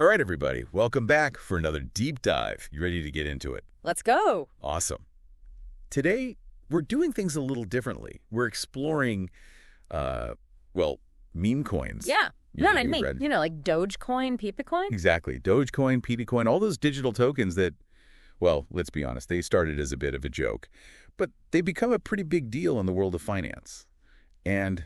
All right, everybody, welcome back for another deep dive. You ready to get into it? Let's go. Awesome. Today, we're doing things a little differently. We're exploring, well, meme coins. Yeah. You No, know, I you mean, read. like Dogecoin, Peepacoin. Exactly. Dogecoin, Petecoin, all those digital tokens that, well, let's be honest, they started as a bit of a joke, but they become a pretty big deal in the world of finance. And,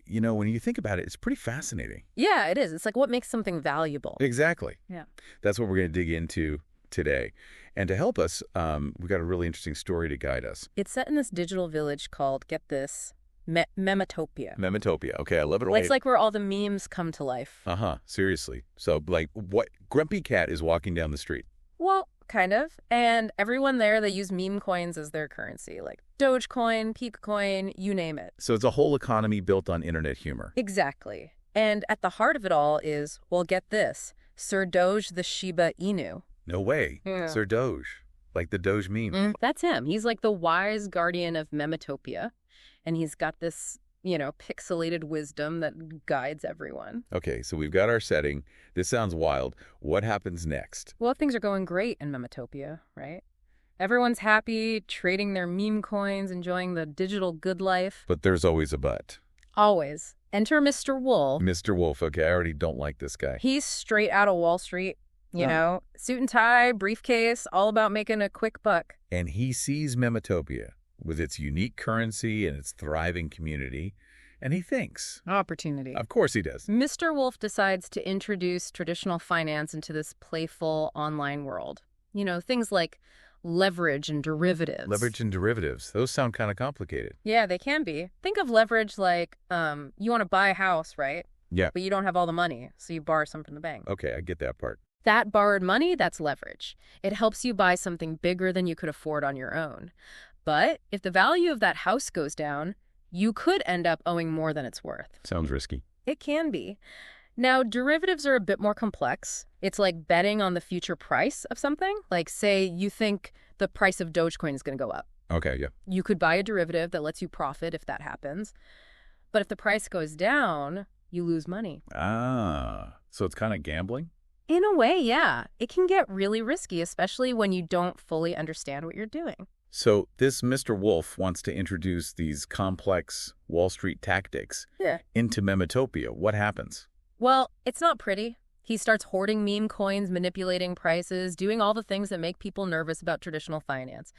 you know, when you think about it, it's pretty fascinating. Yeah, it is. It's like what makes something valuable. Exactly. Yeah. That's what we're going to dig into today. And to help us, we've got a really interesting story to guide us. It's set in this digital village called, get this, Memetopia. Memetopia. Okay, I love it. It's like where all the memes come to life. Uh-huh. Seriously. So, like, what Grumpy Cat is walking down the street. Well, kind of. And everyone there, they use meme coins as their currency, like Dogecoin, Peepacoin, you name it. So it's a whole economy built on internet humor. Exactly. And at the heart of it all is, well, get this, Sir Doge the Shiba Inu. No way. Yeah. Sir Doge. Like the Doge meme. That's him. He's like the wise guardian of Memetopia. And he's got this, pixelated wisdom that guides everyone. Okay, so we've got our setting. This sounds wild. What happens next? Well, things are going great in Memetopia, right? Everyone's happy, trading their meme coins, enjoying the digital good life. But there's always a but. Always. Enter Mr. Wolf. Mr. Wolf. Okay, I already don't like this guy. He's straight out of Wall Street, suit and tie, briefcase, all about making a quick buck. And he sees Memetopia with its unique currency and its thriving community, and he thinks. Opportunity. Of course he does. Mr. Wolf decides to introduce traditional finance into this playful online world. Things like leverage and derivatives. Leverage and derivatives. Those sound kind of complicated. Yeah, they can be. Think of leverage like you want to buy a house, right? Yeah. But you don't have all the money, so you borrow some from the bank. Okay, I get that part. That borrowed money, that's leverage. It helps you buy something bigger than you could afford on your own. But if the value of that house goes down, you could end up owing more than it's worth. Sounds risky. It can be. Now, derivatives are a bit more complex. It's like betting on the future price of something. Like, say you think the price of Dogecoin is going to go up. Okay, yeah. You could buy a derivative that lets you profit if that happens. But if the price goes down, you lose money. Ah, so it's kind of gambling? In a way, yeah. It can get really risky, especially when you don't fully understand what you're doing. So this Mr. Wolf wants to introduce these complex Wall Street tactics into Memetopia. What happens? Well, it's not pretty. He starts hoarding meme coins, manipulating prices, doing all the things that make people nervous about traditional finance.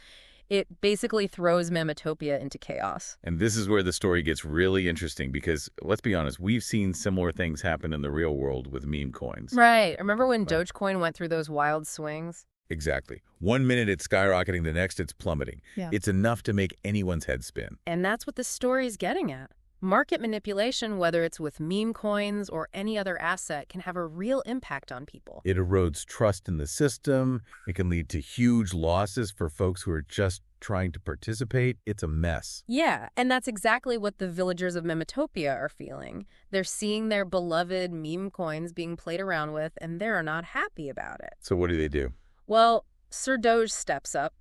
It basically throws Memetopia into chaos. And this is where the story gets really interesting because, let's be honest, we've seen similar things happen in the real world with meme coins. Right. Remember when Dogecoin went through those wild swings? Exactly. 1 minute it's skyrocketing, the next it's plummeting. Yeah. It's enough to make anyone's head spin. And that's what this story's getting at. Market manipulation, whether it's with meme coins or any other asset, can have a real impact on people. It erodes trust in the system. It can lead to huge losses for folks who are just trying to participate. It's a mess. Yeah, and that's exactly what the villagers of Memetopia are feeling. They're seeing their beloved meme coins being played around with, and they're not happy about it. So what do? Well, Sir Doge steps up,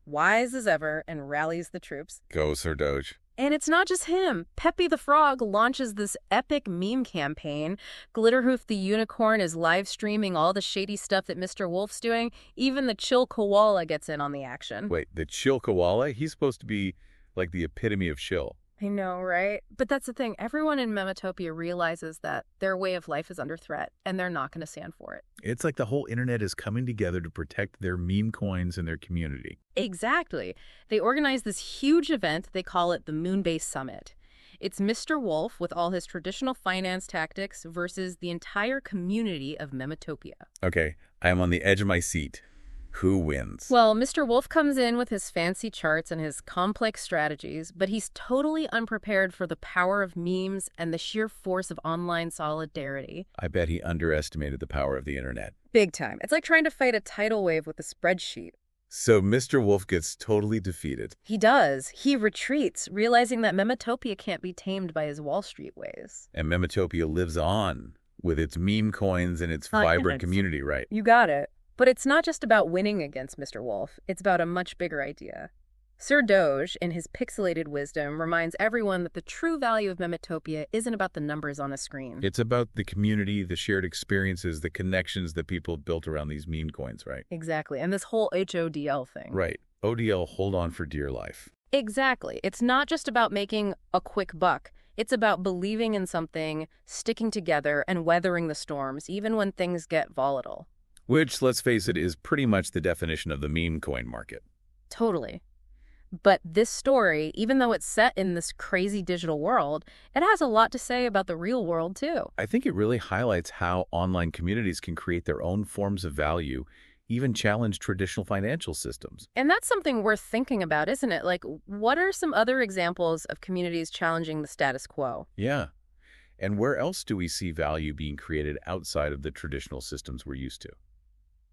wise as ever, and rallies the troops. Go, Sir Doge. And it's not just him. Peppy the Frog launches this epic meme campaign. Glitterhoof the Unicorn is live streaming all the shady stuff that Mr. Wolf's doing. Even the chill koala gets in on the action. Wait, the chill koala? He's supposed to be like the epitome of chill. I know, right? But that's the thing. Everyone in Memetopia realizes that their way of life is under threat, and they're not going to stand for it. It's like the whole internet is coming together to protect their meme coins and their community. Exactly. They organize this huge event. They call it the Moone Base Summit. It's Mr. Wolf with all his traditional finance tactics versus the entire community of Memetopia. Okay, I am on the edge of my seat. Who wins? Well, Mr. Wolf comes in with his fancy charts and his complex strategies, but he's totally unprepared for the power of memes and the sheer force of online solidarity. I bet he underestimated the power of the internet. Big time. It's like trying to fight a tidal wave with a spreadsheet. So Mr. Wolf gets totally defeated. He does. He retreats, realizing that Memetopia can't be tamed by his Wall Street ways. And Memetopia lives on with its meme coins and its vibrant community, right? You got it. But it's not just about winning against Mr. Wolf. It's about a much bigger idea. Sir Doge, in his pixelated wisdom, reminds everyone that the true value of Memetopia isn't about the numbers on a screen. It's about the community, the shared experiences, the connections that people have built around these meme coins, right? Exactly. And this whole HODL thing. Right. ODL, hold on for dear life. Exactly. It's not just about making a quick buck. It's about believing in something, sticking together, and weathering the storms, even when things get volatile. Which, let's face it, is pretty much the definition of the meme coin market. Totally. But this story, even though it's set in this crazy digital world, it has a lot to say about the real world, too. I think it really highlights how online communities can create their own forms of value, even challenge traditional financial systems. And that's something worth thinking about, isn't it? Like, what are some other examples of communities challenging the status quo? Yeah. And where else do we see value being created outside of the traditional systems we're used to?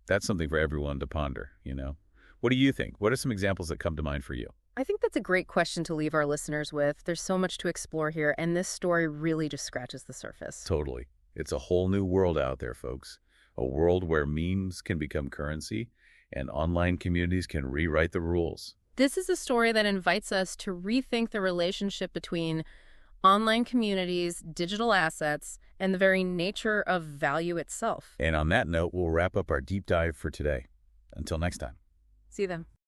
That's something for everyone to ponder, you know? What do you think? What are some examples that come to mind for you? I think that's a great question to leave our listeners with. There's so much to explore here, and this story really just scratches the surface. Totally. It's a whole new world out there, folks. A world where memes can become currency and online communities can rewrite the rules. This is a story that invites us to rethink the relationship between online communities, digital assets, and the very nature of value itself. And on that note, we'll wrap up our deep dive for today. Until next time. See them.